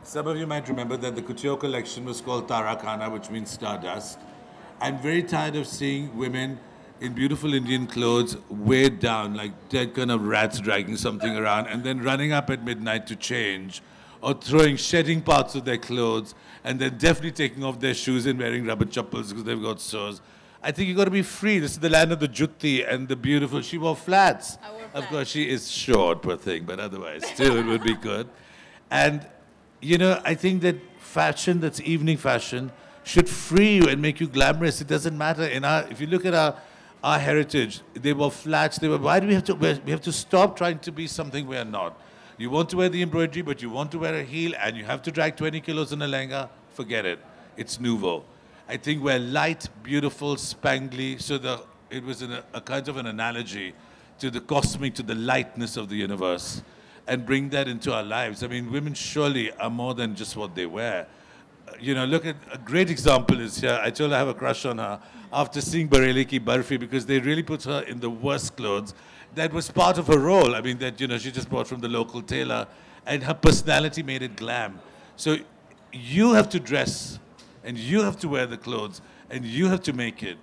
Some of you might remember that the couture collection was called Tarakana, which means stardust. I'm very tired of seeing women in beautiful Indian clothes weighed down like dead kind of rats dragging something around and then running up at midnight to change or shedding parts of their clothes and then definitely taking off their shoes and wearing rubber chappals because they've got sores. I think you've got to be free. This is the land of the jutti and the beautiful. She wore flats. I wore Of flats. course, she is short, poor thing, but otherwise, still, it would be good. And, you know, I think that fashion, that's evening fashion, should free you and make you glamorous. It doesn't matter. If you look at our heritage, they were flats. Why do we have to wear? We have to stop trying to be something we are not. You want to wear the embroidery, but you want to wear a heel, and you have to drag 20 kilos in a lehenga. Forget it. It's nouveau. I think we're light, beautiful, spangly. So it was a kind of an analogy to the cosmic, to the lightness of the universe, and bring that into our lives. I mean, women surely are more than just what they wear. You know, look at a great example is here. I told her I have a crush on her after seeing Bareilly ki Barfi because they really put her in the worst clothes. That was part of her role. I mean, that, you know, she just bought from the local tailor and her personality made it glam. So you have to dress and you have to wear the clothes and you have to make it.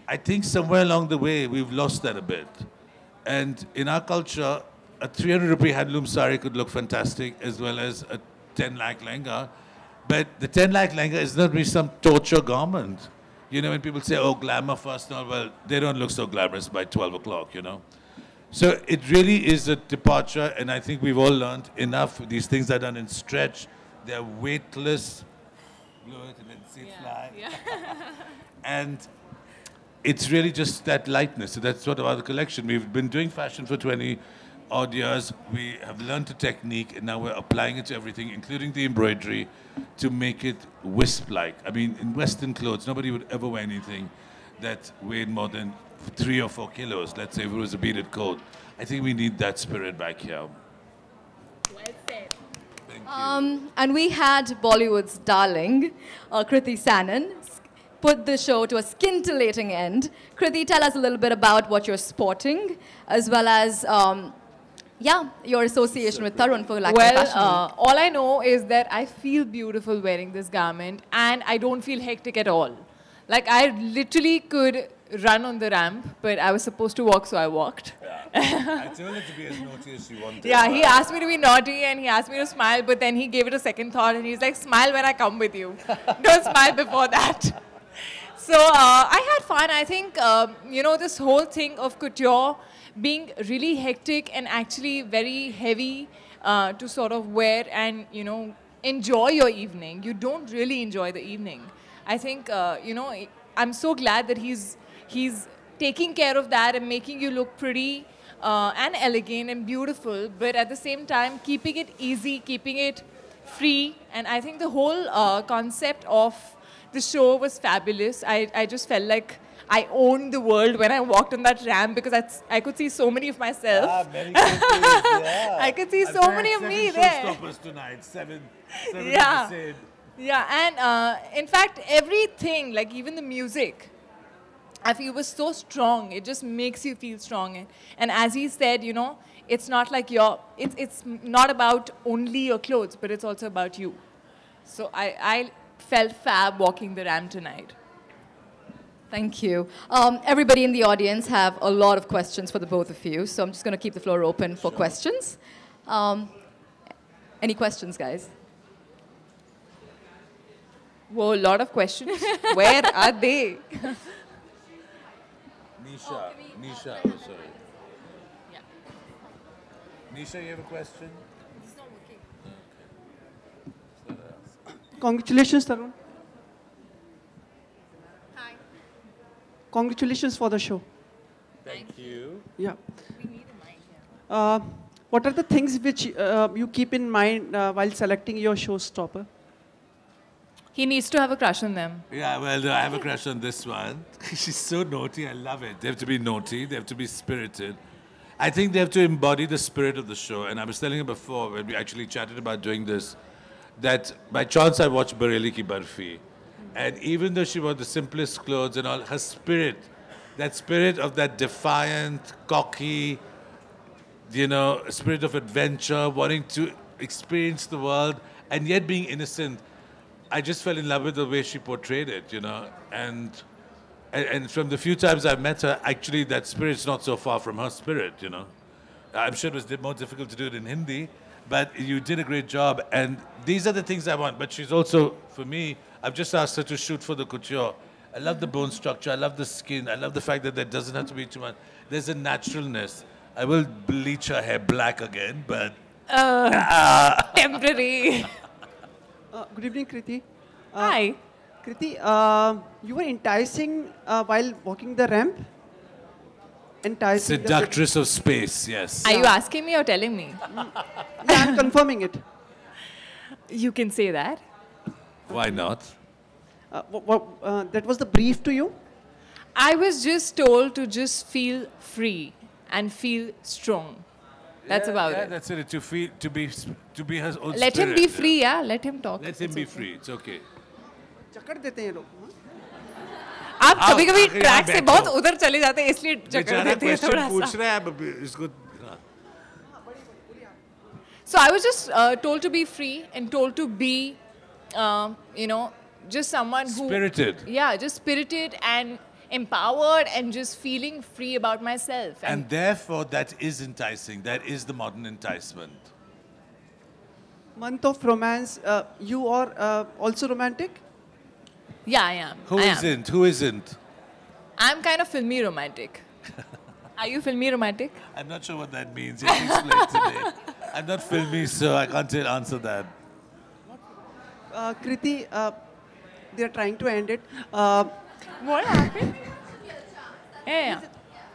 I think somewhere along the way, we've lost that a bit. And in our culture, a 300 rupee handloom sari could look fantastic as well as a 10 lakh lehenga. But the 10 lakh lehenga is not really some torture garment. You know, when people say, oh, glamour first, no, well, they don't look so glamorous by 12 o'clock, you know. So it really is a departure, and I think we've all learned enough. These things are done in stretch. They're weightless. Blow it and then see it fly. Yeah. And it's really just that lightness. So that's sort of our collection. We've been doing fashion for 20 odd years. We have learned a technique, and now we're applying it to everything, including the embroidery, to make it wisp-like. I mean, in Western clothes, nobody would ever wear anything that weighed more than 3 or 4 kilos, let's say if it was a beaded coat. I think we need that spirit back here. Well said. Thank you. And we had Bollywood's darling, Kriti Sanon, put the show to a scintillating end. Kriti, tell us a little bit about what you're sporting, as well as, your association with Tarun for Lakme Fashion. Well, all I know is that I feel beautiful wearing this garment, and I don't feel hectic at all. Like, I literally could run on the ramp, but I was supposed to walk, so I walked. I told her to be as naughty as she wanted. Yeah, he asked me to be naughty and he asked me to smile, but then he gave it a second thought and he's like, smile when I come with you. Don't smile before that. So I had fun. I think, this whole thing of couture being really hectic and actually very heavy to sort of wear and, enjoy your evening. You don't really enjoy the evening. I think, I'm so glad that he's taking care of that and making you look pretty and elegant and beautiful, but at the same time keeping it easy, keeping it free. And I think the whole concept of the show was fabulous. I just felt like I owned the world when I walked on that ramp because I could see so many of myself. Many yeah. I could see so many of me there. Showstoppers tonight, seven Yeah. of the same. Yeah, and in fact, everything, like even the music, I feel was so strong. It just makes you feel strong. And as he said, it's not like it's not about only your clothes, but it's also about you. So I felt fab walking the ramp tonight. Thank you. Everybody in the audience have a lot of questions for the both of you, so I'm just going to keep the floor open for questions. Any questions, guys? Whoa, a lot of questions. Where are they? Nisha, oh sorry. Yeah. Nisha, you have a question? It's not working. Congratulations, Tarun. Hi. Congratulations for the show. Thank you. Yeah. We need a mic here. What are the things which you keep in mind while selecting your showstopper? He needs to have a crush on them. Yeah, well, I have a crush on this one. She's so naughty. I love it. They have to be naughty. They have to be spirited. I think they have to embody the spirit of the show. And I was telling her before, when we actually chatted about doing this, that by chance I watched Bareilly ki Barfi. And even though she wore the simplest clothes and all, her spirit, that spirit of that defiant, cocky, spirit of adventure, wanting to experience the world, and yet being innocent. I just fell in love with the way she portrayed it, you know, and from the few times I've met her, actually that spirit's not so far from her spirit, you know. I'm sure it was more difficult to do it in Hindi, but you did a great job, and these are the things I want. But she's also, for me, I've just asked her to shoot for the couture. I love the bone structure, I love the skin, I love the fact that there doesn't have to be too much. There's a naturalness. I will bleach her hair black again, but... Temporary. Good evening, Kriti. Hi. Kriti, you were enticing while walking the ramp? Enticing Seductress of space, yes. Are you asking me or telling me? Yeah, I'm confirming it. You can say that. Why not? That was the brief to you? I was just told to just feel free and feel strong. That's about it. That's it. To be her own Let him spirit, be free, yeah. Let him talk. Let him be free. It's okay. चकड़ देते हैं लोग. आप कभी-कभी आखिर track से यहाँ बहुत बैठो. उधर चले जाते हैं इसलिए जकड़ बेचारा देते हैं question थोड़ा पूछ सा. रहा है, अब इसको So I was just told to be free and told to be, you know, just someone who... spirited. Yeah, just spirited and empowered and just feeling free about myself. And therefore, that is enticing. That is the modern enticement. Month of romance. You are also romantic? Yeah, I am. Who I am. isn't? Who isn't? I'm kind of filmy romantic. Are you filmy romantic? I'm not sure what that means. You have to explain today. I'm not filmy, so I can't answer that. Kriti, they are trying to end it. What happened? Yeah.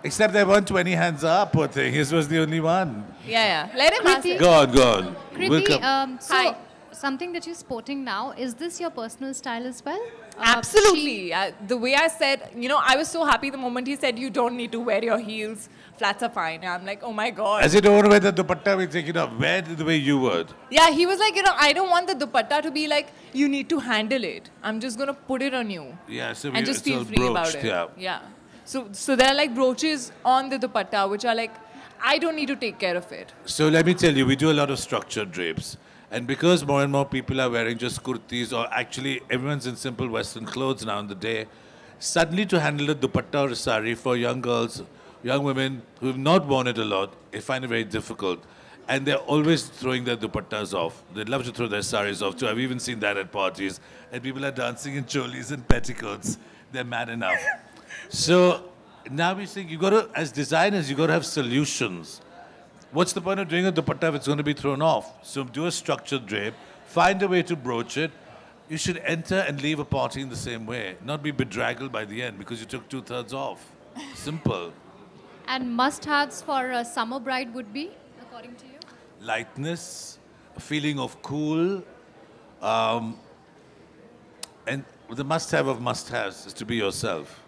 Except there weren't 20 hands up, poor thing. His was the only one. Yeah. Let him ask it. Go on, go on. We'll Kriti, come. so something that you're sporting now, is this your personal style as well? Absolutely. The way I said, you know, I was so happy the moment he said, you don't need to wear your heels. Flats are fine. And I'm like, oh my God. As you don't want to wear the dupatta, we think, you know, wear it the way you would. Yeah, he was like, you know, I don't want the dupatta to be like, you need to handle it. I'm just going to put it on you. Yeah, so And just it's feel all free about broached, it. yeah. So there are like broaches on the dupatta, which are like, I don't need to take care of it. So let me tell you, we do a lot of structured drapes. And because more and more people are wearing just kurtis, or actually everyone's in simple Western clothes now in the day, suddenly to handle a dupatta or a sari for young girls, young women who have not worn it a lot, they find it very difficult. And they're always throwing their dupattas off. They love to throw their saris off too. I've even seen that at parties. And people are dancing in cholis and petticoats. They're mad enough. So now we think, you got to, as designers, you got to have solutions. What's the point of doing a dupatta if it's going to be thrown off? So do a structured drape, find a way to broach it. You should enter and leave a party in the same way, not be bedraggled by the end because you took 2/3 off. Simple. And must-haves for a summer bride would be, according to you? Lightness, a feeling of cool, and the must-have of must-haves is to be yourself.